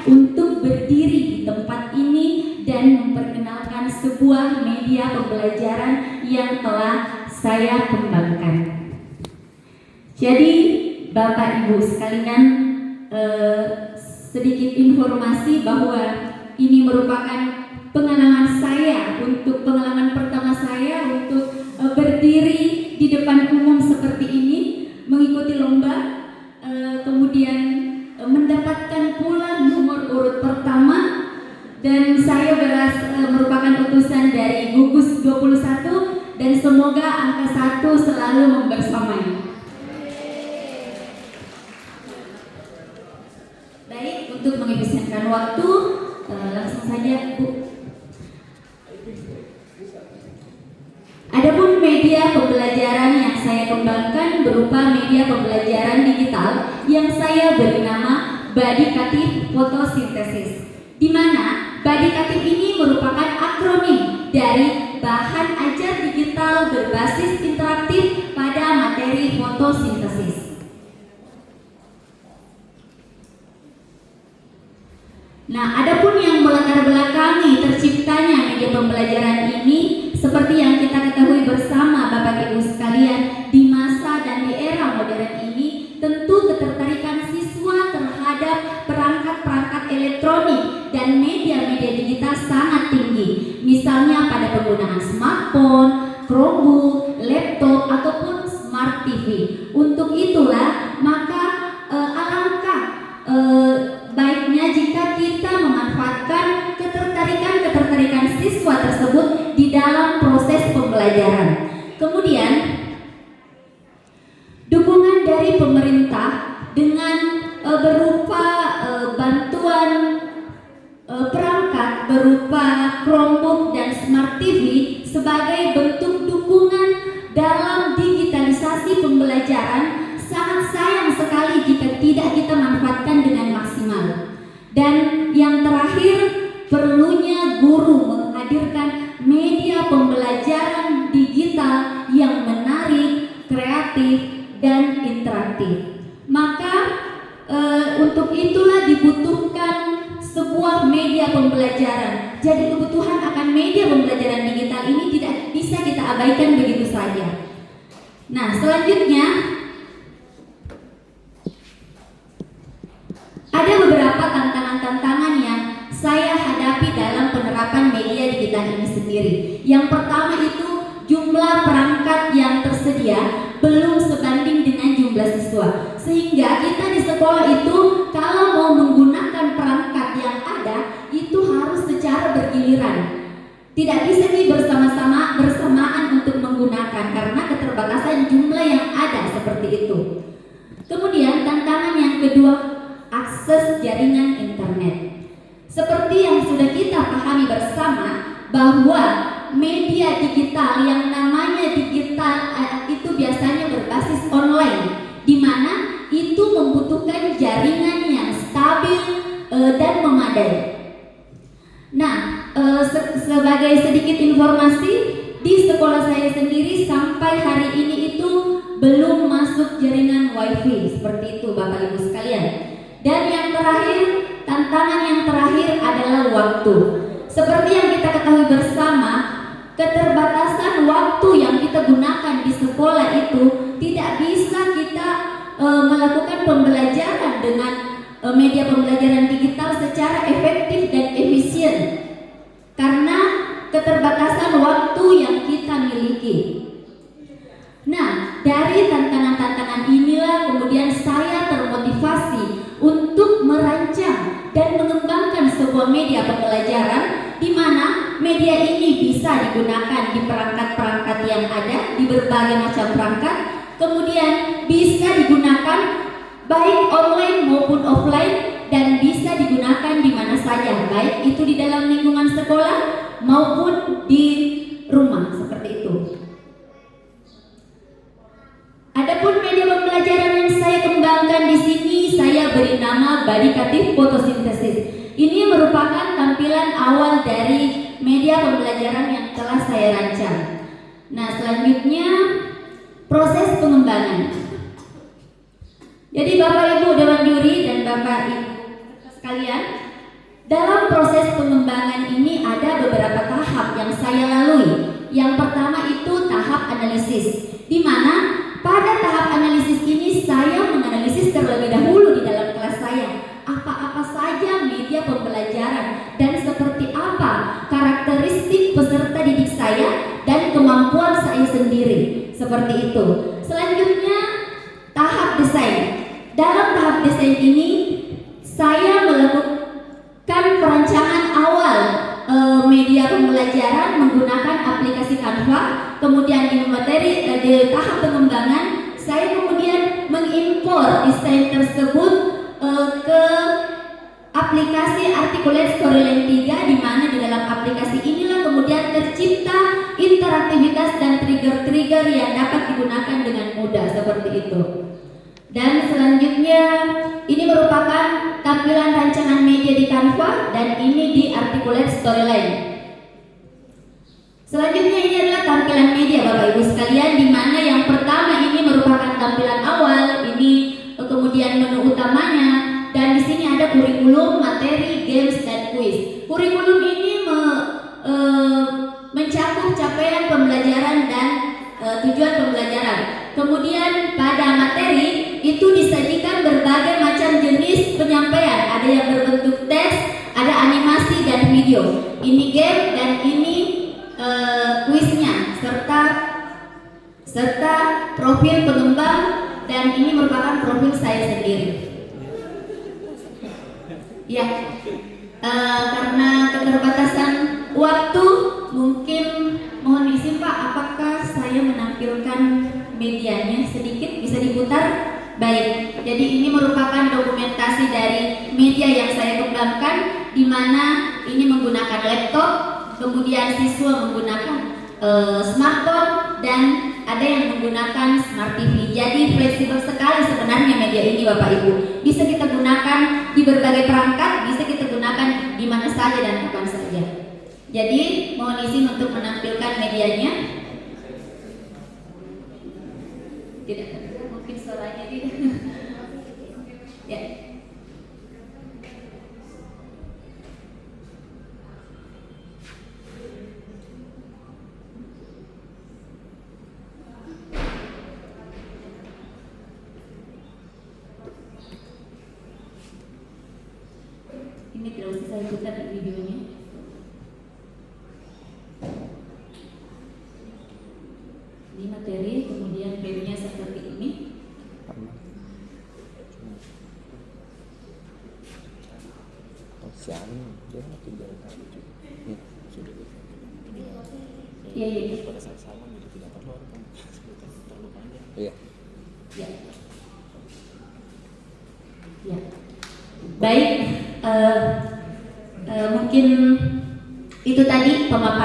untuk berdiri di tempat ini dan memperkenalkan sebuah media pembelajaran yang telah saya kembangkan. Jadi Bapak Ibu sekalian, sedikit informasi bahwa ini merupakan pengalaman saya, untuk pengalaman pertama saya untuk berdiri di depan umum seperti ini, mengikuti lomba, kemudian mendapatkan pula nomor urut pertama, dan saya merupakan utusan dari gugus 21 dan semoga angka 1 selalu membersamai. Baik, untuk mengefisienkan waktu, langsung saja Bu. Adapun media pembelajaran yang saya kembangkan berupa media pembelajaran digital yang saya beri nama Badikatif Fotosintesis, di mana Badikatif ini merupakan akronim dari bahan ajar digital berbasis interaktif pada materi fotosintesis. Nah, adapun yang melatar belakangi terciptanya media pembelajaran ini, seperti yang kita ketahui bersama Bapak Ibu sekalian, di masa dan di era modern ini, tentu ketertarikan siswa terhadap perangkat-perangkat elektronik dan media-media digital sangat tinggi. Misalnya pada penggunaan smartphone, Chromebook, laptop, ataupun smart TV. Untuk itulah maka alangkah baiknya jika kita memanfaatkan ketertarikan siswa tersebut di dalam proses pembelajaran. Kemudian dukungan dari pemerintah dengan berupa bantuan perangkat berupa Chromebook dan Smart TV sebagai bentuk dukungan dalam digitalisasi pembelajaran sangat sayang sekali jika tidak kita manfaatkan dengan maksimal. Dan yang terakhir, perlunya guru menghadirkan media pembelajaran digital yang menarik, kreatif, dan interaktif. Maka untuk itulah dibutuhkan sebuah media pembelajaran. Jadi kebutuhan akan media pembelajaran digital ini tidak bisa kita abaikan begitu saja. Nah, selanjutnya ada beberapa tantangan-tantangan yang saya hadapi dalam penerapan media digital ini sendiri. Yang pertama itu jumlah perangkat yang tersedia belum sebanding dengan jumlah siswa, sehingga kita di sekolah itu kalau mau menggunakan perangkat yang ada itu harus secara bergiliran. Tidak bisa bersamaan untuk menggunakan karena keterbatasan jumlah yang ada seperti itu. Kemudian tantangan yang kedua, akses jaringan internet. Seperti yang sudah kita pahami bersama bahwa media digital yang namanya digital itu biasanya berbasis online, di mana itu membutuhkan jaringan yang stabil dan memadai. Nah, sebagai sedikit informasi, di sekolah saya sendiri sampai hari ini itu belum masuk jaringan wifi seperti itu Bapak Ibu sekalian. Dan yang terakhir, tantangan yang terakhir adalah waktu. Seperti yang kita ketahui bersama, keterbatasan waktu yang kita gunakan di sekolah itu tidak bisa kita melakukan pembelajaran dengan media pembelajaran digital secara efektif dan efisien karena keterbatasan waktu yang kita miliki. Nah, dari tantangan-tantangan inilah kemudian saya termotivasi untuk merancang dan mengembangkan sebuah media pembelajaran di mana media ini bisa digunakan di perangkat-perangkat yang ada, di berbagai macam perangkat, kemudian bisa digunakan baik online maupun offline dan bisa digunakan di mana saja, baik itu di dalam lingkungan sekolah maupun di rumah seperti itu. Adapun media pembelajaran yang saya kembangkan di sini saya beri nama Badikatif Fotosintesis. Ini merupakan tampilan awal dari media pembelajaran yang telah saya rancang. Nah, selanjutnya proses pengembangan. Jadi Bapak Ibu Dewan Juri dan Bapak Ibu sekalian, Dalam proses pengembangan ini ada beberapa tahap yang saya lalui. Yang pertama itu tahap analisis, di mana pada tahap analisis ini saya menganalisis terlebih dahulu di dalam kelas saya apa-apa saja media pembelajaran dan seperti apa karakteristik peserta didik saya dan kemampuan saya sendiri, seperti itu. Selanjutnya tahap desain. Dalam tahap desain ini saya melakukan perancangan awal media pembelajaran menggunakan aplikasi Canva. Kemudian di materi di tahap pengembangan saya kemudian mengimpor desain tersebut ke aplikasi Articulate Storyline 3, di mana di dalam aplikasi inilah kemudian tercipta interaktivitas dan trigger-trigger yang dapat digunakan dengan mudah, seperti itu. Dan selanjutnya ini merupakan tampilan rancangan media di Canva dan ini di Articulate Storyline. Selanjutnya ini adalah tampilan media Bapak Ibu sekalian, di mana yang pertama ini merupakan tampilan awal, ini kemudian menu utamanya, dan di sini ada kurikulum, materi, games, dan kuis. Kurikulum ini mencakup capaian pembelajaran dan tujuan pembelajaran. Kemudian pada materi itu disajikan berbagai macam jenis penyampaian, ada yang berbentuk teks, ada animasi dan video. Ini game dan ini kuisnya serta profil pengembang, dan ini merupakan profil saya sendiri. Ya, karena keterbatasan waktu, mungkin mohon izin Pak, apakah saya menampilkan medianya sedikit, bisa diputar? Baik, jadi ini merupakan dokumentasi dari media yang saya kembangkan, di mana ini menggunakan laptop, kemudian siswa menggunakan smartphone, dan ada yang menggunakan smart TV. Jadi fleksibel sekali sebenarnya media ini Bapak Ibu. Bisa kita gunakan di berbagai perangkat, bisa kita gunakan di mana saja dan kapan saja. Jadi mohon izin untuk menampilkan medianya. Tidak, mungkin suaranya tidak. Ya. Ini tidak usah saya putar di videonya. Ini materi, kemudian filmnya seperti ini. Iya. Pada saat salam jadi tidak perlu terlalu panjang. Iya. Ya. Baik, mungkin itu tadi pemaparan